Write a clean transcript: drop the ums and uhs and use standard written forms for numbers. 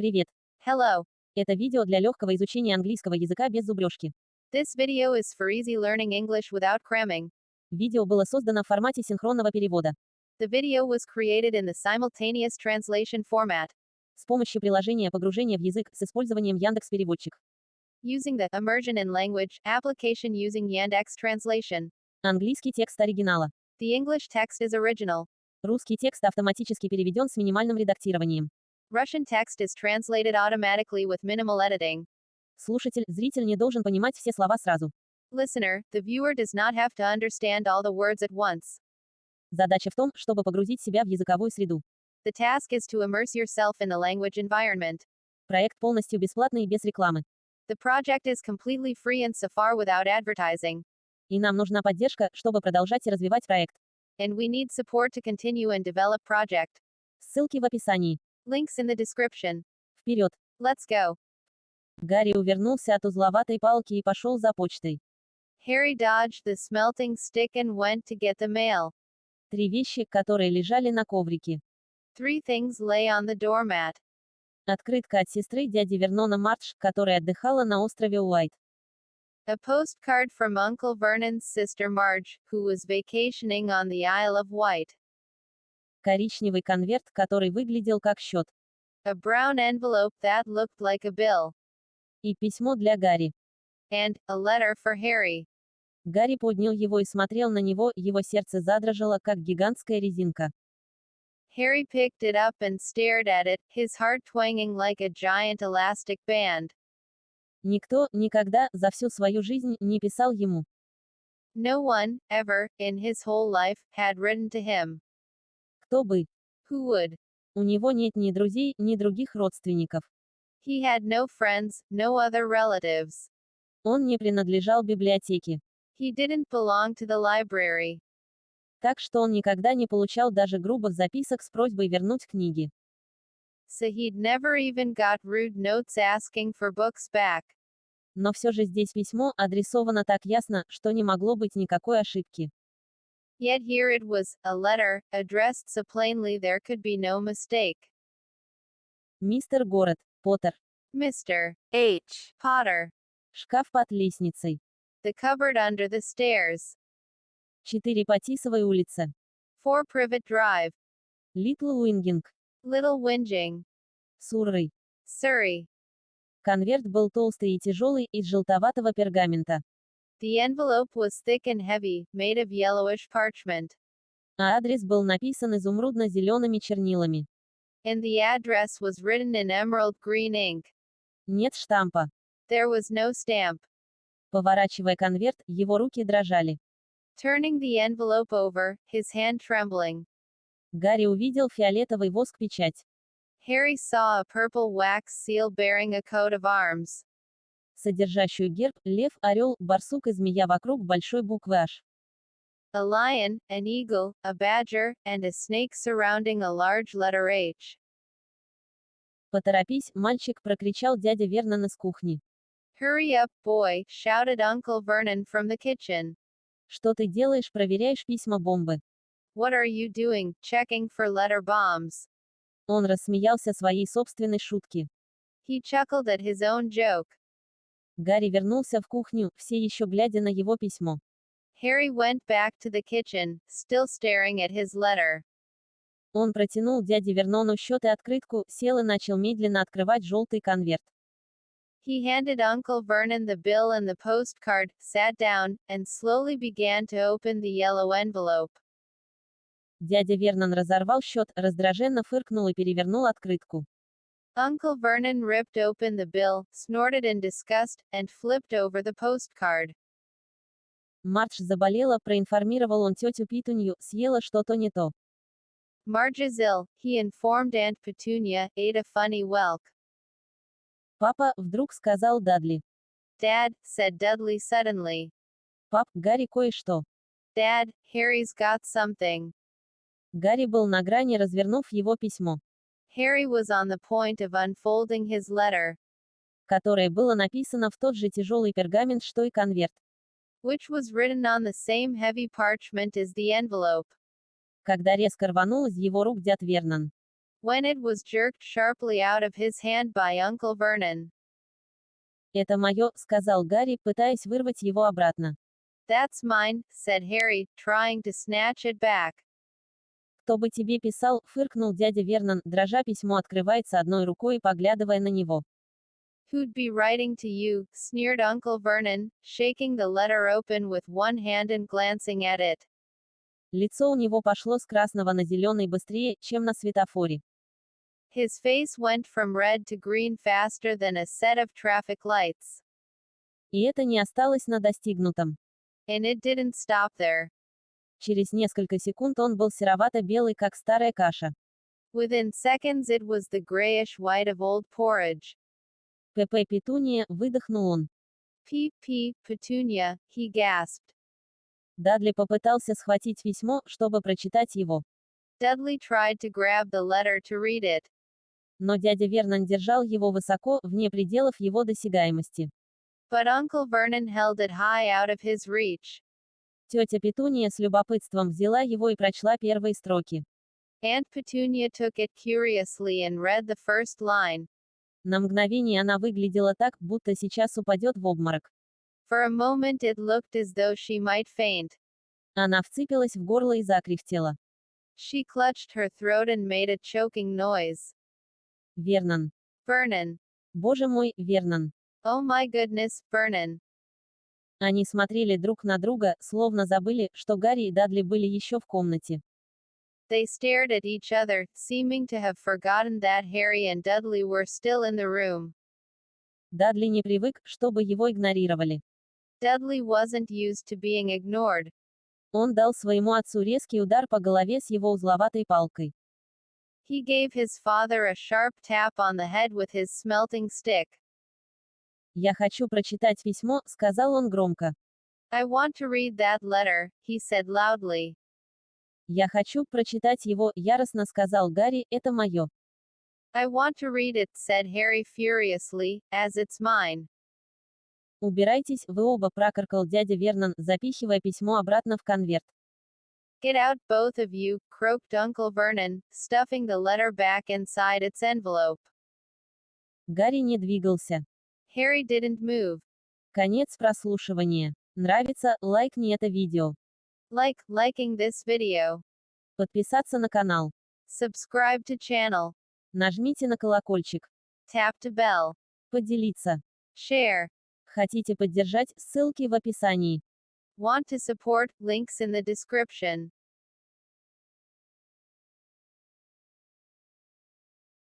Привет. Hello. Это видео для легкого изучения английского языка без зубрежки. This video is for easy learning English without cramming. Видео было создано в формате синхронного перевода. The video was created in the simultaneous translation format, С помощью приложения «Погружение в язык» с использованием Яндекс.переводчик. using the Immersion in Language application using Yandex Translation. Английский текст оригинала. The English text is original. Русский текст автоматически переведен с минимальным редактированием. Russian text is translated automatically with minimal editing. Слушатель, зритель не должен понимать все слова сразу. Listener, the viewer does not have to understand all the words at once. Задача в том, чтобы погрузить себя в языковую среду. The task is to immerse yourself in the language environment. Проект полностью бесплатный и без рекламы. The project is completely free and so far without advertising. И нам нужна поддержка, чтобы продолжать и развивать проект. And we need support to continue and develop project. Ссылки в описании. Links in the description. Вперед! Let's go. Гарри увернулся от узловатой палки и пошел за почтой. Harry dodged the smelting stick and went to get the mail. 3 вещи, которые лежали на коврике. 3 things lay on the doormat. Открытка от сестры дяди Вернона Мардж, которая отдыхала на острове Уайт. A postcard from Uncle Vernon's sister Marge, who was vacationing on the Isle of Wight. Коричневый конверт, который выглядел как счет. A brown envelope that looked like a bill. И письмо для Гарри. And a letter for Harry. Гарри поднял его и смотрел на него, его сердце задрожало, как гигантская резинка. Harry picked it up and stared at it, his heart twanging like a giant elastic band. Никто, никогда, за всю свою жизнь, не писал ему. No one, ever, in his whole life, had written to him. Кто бы? Who would? У него нет ни друзей, ни других родственников. He had no friends, no other relatives. Он не принадлежал библиотеке. He didn't belong to the library. Так что он никогда не получал даже грубых записок с просьбой вернуть книги. So he'd never even got rude notes asking for books back. Но все же здесь письмо адресовано так ясно, что не могло быть никакой ошибки. Yet here it was, a letter, addressed so plainly there could be no mistake. Мистер Город, Поттер. Mr. H. Potter. Шкаф под лестницей. The cupboard under the stairs. 4 по Тисовой улице. 4 Privet Drive. Литл Уингинг. Little Whinging. Суррей. Surrey. Конверт был толстый и тяжелый, из желтоватого пергамента. The envelope was thick and heavy, made of yellowish parchment. А адрес был написан изумрудно-зелеными чернилами. And the address was written in emerald green ink. Нет штампа. There was no stamp. Поворачивая конверт, его руки дрожали. Turning the envelope over, his hand trembling. Гарри увидел фиолетовый воск-печать. Harry saw a purple wax seal bearing a coat of arms. Содержащую герб, лев, орел, барсук и змея вокруг большой буквы H. A lion, an eagle, a badger, and a snake surrounding a large letter H. «Поторопись, мальчик!» — прокричал дядя Вернон из кухни. Hurry up, boy, shouted Uncle Vernon from the kitchen. «Что ты делаешь? Проверяешь письма-бомбы?» What are you doing, checking for letter bombs? Он рассмеялся своей собственной шутке. He chuckled at his own joke. Гарри вернулся в кухню, все еще глядя на его письмо. Harry went back to the kitchen, still staring at his letter. Он протянул дяде Вернону счет и открытку, сел и начал медленно открывать желтый конверт. He handed Uncle Vernon the bill and the postcard, sat down, and slowly began to open the yellow envelope. Дядя Вернон разорвал счет, раздраженно фыркнул и перевернул открытку. Uncle Vernon ripped open the bill, snorted in disgust, and flipped over the postcard. Мардж заболела, проинформировал он тетю Петунью, съела что-то не то. Marge is ill, he informed Aunt Petunia, ate a funny whelk. «Папа», — вдруг сказал Дадли. Dad, said Dudley suddenly. «Пап, Гарри кое-что». Dad, Harry's got something. Гарри был на грани, развернув его письмо, Harry was on the point of unfolding his letter, которое было написано в тот же тяжелый пергамент, что и конверт. which was written on the same heavy parchment as the envelope. Когда резко рванул из его рук дяд Вернон. when it was jerked sharply out of his hand by Uncle Vernon. «Это мое», — сказал Гарри, пытаясь вырвать его обратно. That's mine, said Harry, trying to snatch it back. «Кто бы тебе писал», — фыркнул дядя Вернон, дрожа письмо открывается одной рукой и поглядывая на него. Who'd be writing to you, sneered Uncle Vernon, shaking the letter open with one hand and glancing at it. Лицо у него пошло с красного на зеленый быстрее, чем на светофоре. His face went from red to green faster than a set of traffic lights. И это не осталось на достигнутом. And it didn't stop there. Через несколько секунд он был серовато-белый, как старая каша. Within seconds it was the grayish white of old porridge. «ПП Петуния», — выдохнул он. P.P. Petunia, he gasped. Дадли попытался схватить письмо, чтобы прочитать его. Dudley tried to grab the letter to read it. Но дядя Вернон держал его высоко, вне пределов его досягаемости. But Uncle Vernon held it high out of his reach. Тетя Петуния с любопытством взяла его и прочла первые строки. Aunt Petunia took it curiously and read the first line. На мгновение она выглядела так, будто сейчас упадет в обморок. For a moment it looked as though she might faint. Она вцепилась в горло и закряхтела. She clutched her throat and made a choking noise. Вернон. Vernon. Боже мой, Вернон. Oh my goodness, Vernon. Они смотрели друг на друга, словно забыли, что Гарри и Дадли были еще в комнате. They stared at each other, seeming to have forgotten that Harry and Dudley were still in the room. Дадли не привык, чтобы его игнорировали. Dudley wasn't used to being ignored. Он дал своему отцу резкий удар по голове с его узловатой палкой. He gave his father a sharp tap on the head with his smelting stick. «Я хочу прочитать письмо», — сказал он громко. I want to read that letter, he said loudly. «Я хочу прочитать его», — яростно сказал Гарри, — «это мое». I want to read it, said Harry furiously, as it's mine. «Убирайтесь, вы оба», — прокаркал дядя Вернон, запихивая письмо обратно в конверт. Get out, both of you, croaked Uncle Vernon, stuffing the letter back inside its envelope. Гарри не двигался. Harry didn't move. Конец прослушивания. Нравится, лайкни это видео. Liking this video. Подписаться на канал. Subscribe to channel. Нажмите на колокольчик. Tap to bell. Поделиться. Share. Хотите поддержать, ссылки в описании. Want to support, links in the description.